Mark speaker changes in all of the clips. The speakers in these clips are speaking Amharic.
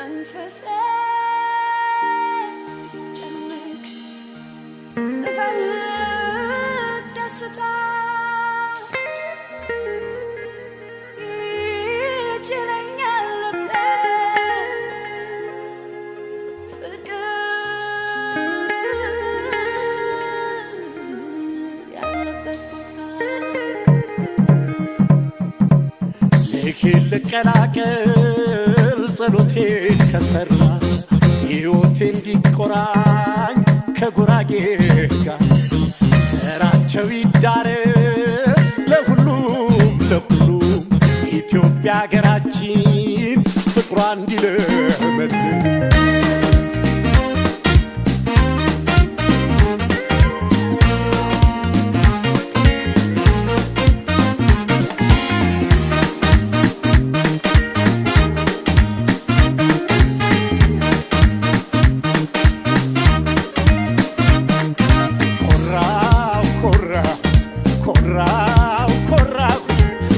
Speaker 1: መንፈሴ ሲጨነቅ ስፈልግ ደስታ ይችለኛል ልቤ ፍቅር ያለበት ቦታ
Speaker 2: ልኬን ልቀላቀል ጸሎቴ ከሰራ ሕይወቴ እንዲቆራኝ ከጉራጌ ጋር ዘራቸው ይዳረስ ለሁሉም ለሁሉም ኢትዮጵያ ሀገራችን ፍቅሯ እንዲለመልም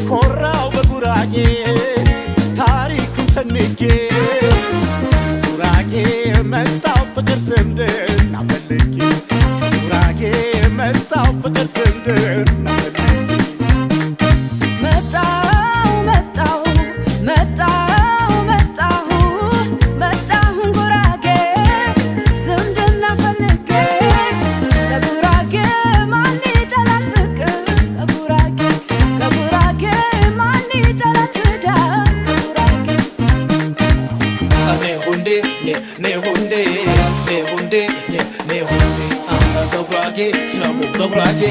Speaker 2: ኮራው በጉራጌ ታሪኩን ሰንጌ ጉራጌ መጣው ፍቅር ዝምድና ፈልጌ ጉራጌ መጣው ፍቅር ዝምድና ፈልጌ
Speaker 3: ጉራጌ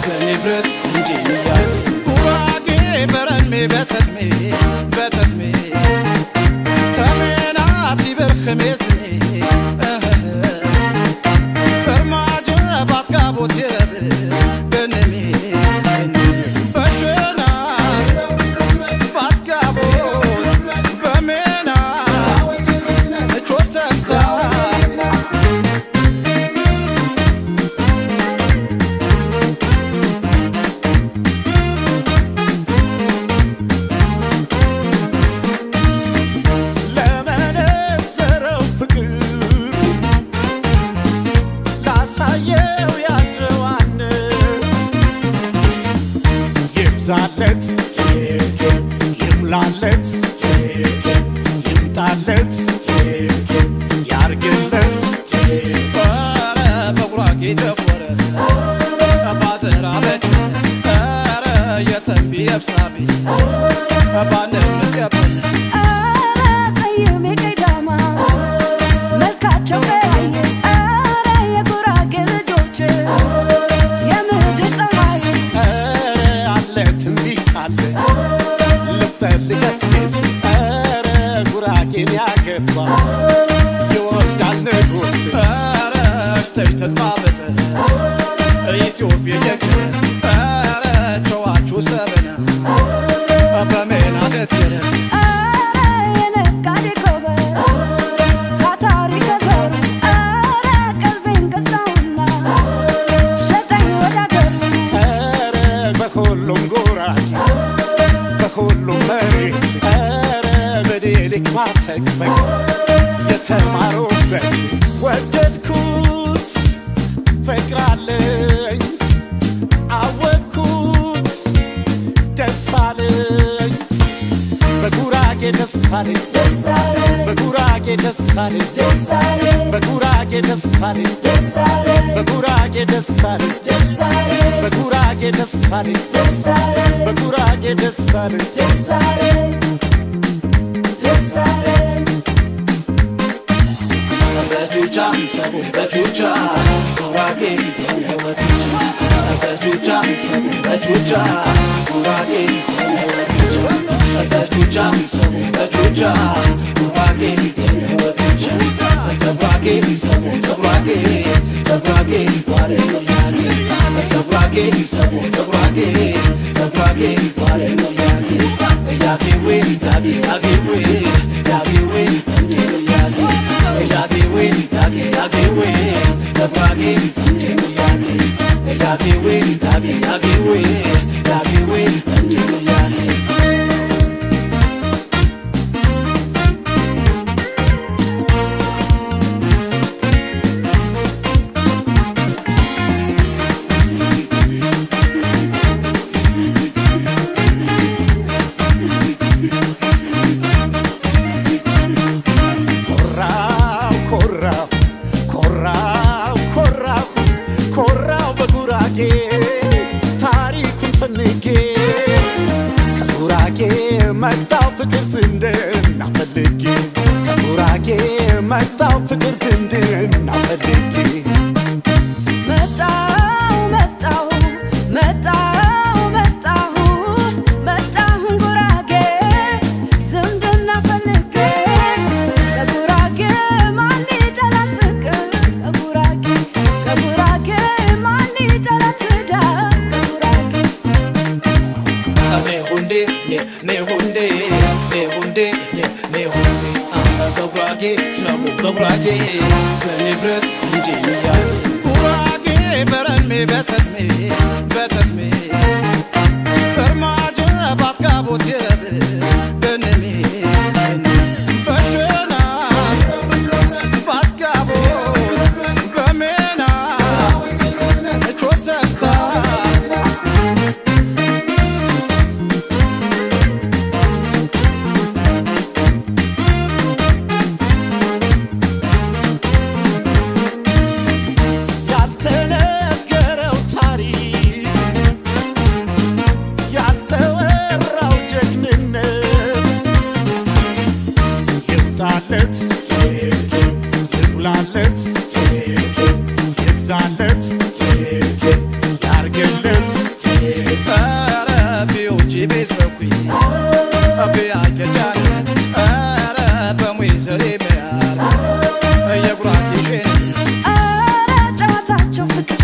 Speaker 3: ከንብረት እንዲያይ ጉራጌ በረሜ በተትሜ ተመናቲ በርኸሜስኔ በርማጀ ባትጋቦት የረብ በነሜ በሸናት ባትጋቦት በሜና ቾተንታ
Speaker 2: ይብዛለት ይምላለት ይምጣለት ያርግለት
Speaker 3: በጉራጌ ተፎረ ባዘራ በች የተንቢ የብሳቢ ባንም ገበል
Speaker 2: ልቀስቅስ ኧረ ጉራጌን ያገባ ይወልዳል ንጉሥ
Speaker 3: ኧረ እሽተሽ ተጥባበጠ ኢትዮጵያ የግረ ኧረ ጨዋችሁ ሰበነ በሜና ተትየረ
Speaker 1: የነጋዴ ጎበዝ ታታሪ ከዘሩ ኧረ ቀልቤን ገዛውና ሸጠኝ ወደ አገሩ
Speaker 2: ኧረ በሁሉም ጉራጌ በሁሉም መሬት ኧረ በዴሊክ ማፈግፈግ የተማሩበት ወደድኩት ፍቅራለኝ አወቅኩት ደሳለኝ በጉራጌ ደሳለኝ በጉራጌ ደሳለኝ በጉራጌ ደሳለኝ በጉራጌ ደሳለኝ በጉራጌ ደሳለኝ በጉራጌ ደሳለኝ
Speaker 3: በቹቻ ሰቡ በቹቻ ጉራጌ የነወትቻ በቹቻ ሰቡ በቹቻ ጉራጌ የነወትቻ በቹቻ ሰቡ በቹቻ ጉራጌ የነወትቻ ተጉራጌ ሰቡ ተጉራጌ ባረኖ ያኔ ተጉራጌ ሰቡ ተጉራጌ ባረኖ ያኔ ያጌዌ ያጌዌ እንዴ ያጌ ያጌዌ ተጉራጌ እንዴ ያጌዌ እንዴ
Speaker 2: ፍቅር ዝንድና ፈልጌ ከጉራጌ መጣው ፍቅር ዝንድና ፈልጌ
Speaker 1: መጣሁ መጣሁ መጣሁ መጣሁ መጣሁ ጉራጌ ዝምድና ፈልጌ ከጉራጌ ማን ይጠላል ፍቅር ከጉራጌ ከጉራጌ ማን ይጠላል ትዳር ከጉራጌ
Speaker 3: ከጉራጌ ስሙ ከጉራጌ በንብረት እንዲያጌ ጉራጌ በረሜ በተትሜ በተትሜ በርማጀ ባትጋቦት የረብ በነሜ በሸናት ባትጋቦት በሜና ቾተታ
Speaker 2: ያልተነገረው ታሪክ ያልተወራው ጀግንነት ይምጣለት ይሙላለት ይብዛለት ያርገለት
Speaker 3: ኧረ ቢውጪ ቤዝበኩኝ ቢያገጃነት ኧረ በሙይ ዘሬ መያር የጉራጌ ሸነት
Speaker 1: ኧረ ጨዋታቸው ፍቅር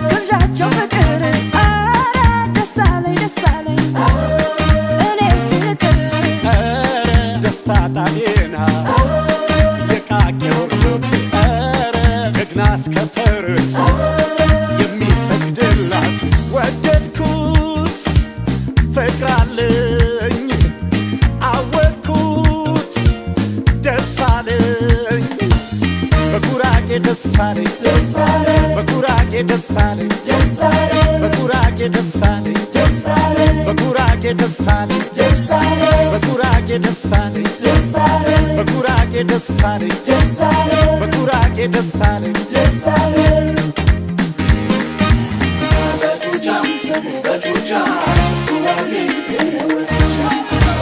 Speaker 1: ግብዣቸው ፍቅር ኧረ ደስ አለኝ ደስ አለኝ እኔ ስቅር
Speaker 2: ኧረ ደስታ ጣሌና የቃቄው ሩት ኧረ ጀግና አስከፈርት የሚሰግድላት ወደድኩት ፍቅር አለኝ አወቅኩት ደስ አለኝ በጉራጌ ደስ አለኝ በጉራጌ ደስ አለኝ በጉራጌ ደስ አለኝ በጉራጌ ደስ አለኝ በጉራጌ ደስ አለኝ በጉራጌ ደስ አለኝ በጉራጌ ደስ አለኝ
Speaker 3: በቹቻ ስሙ በቹቻ ጉራጌ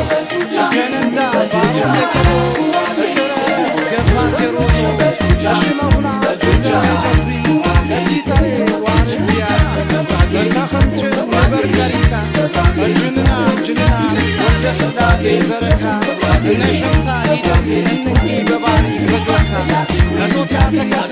Speaker 3: በቹቻ ገነንዳ በቹቻ ገባቴሮ በቹቻ ሽመውና በቹቻ ለቲታኔ ዋርያ በታኸምች በበርገሪካ በጅንና ጅንና ወደ ስላሴ በረካ እነሸምታ ሂዳ እንቂ በባሪ በጆካ ነቶታ ተከሴ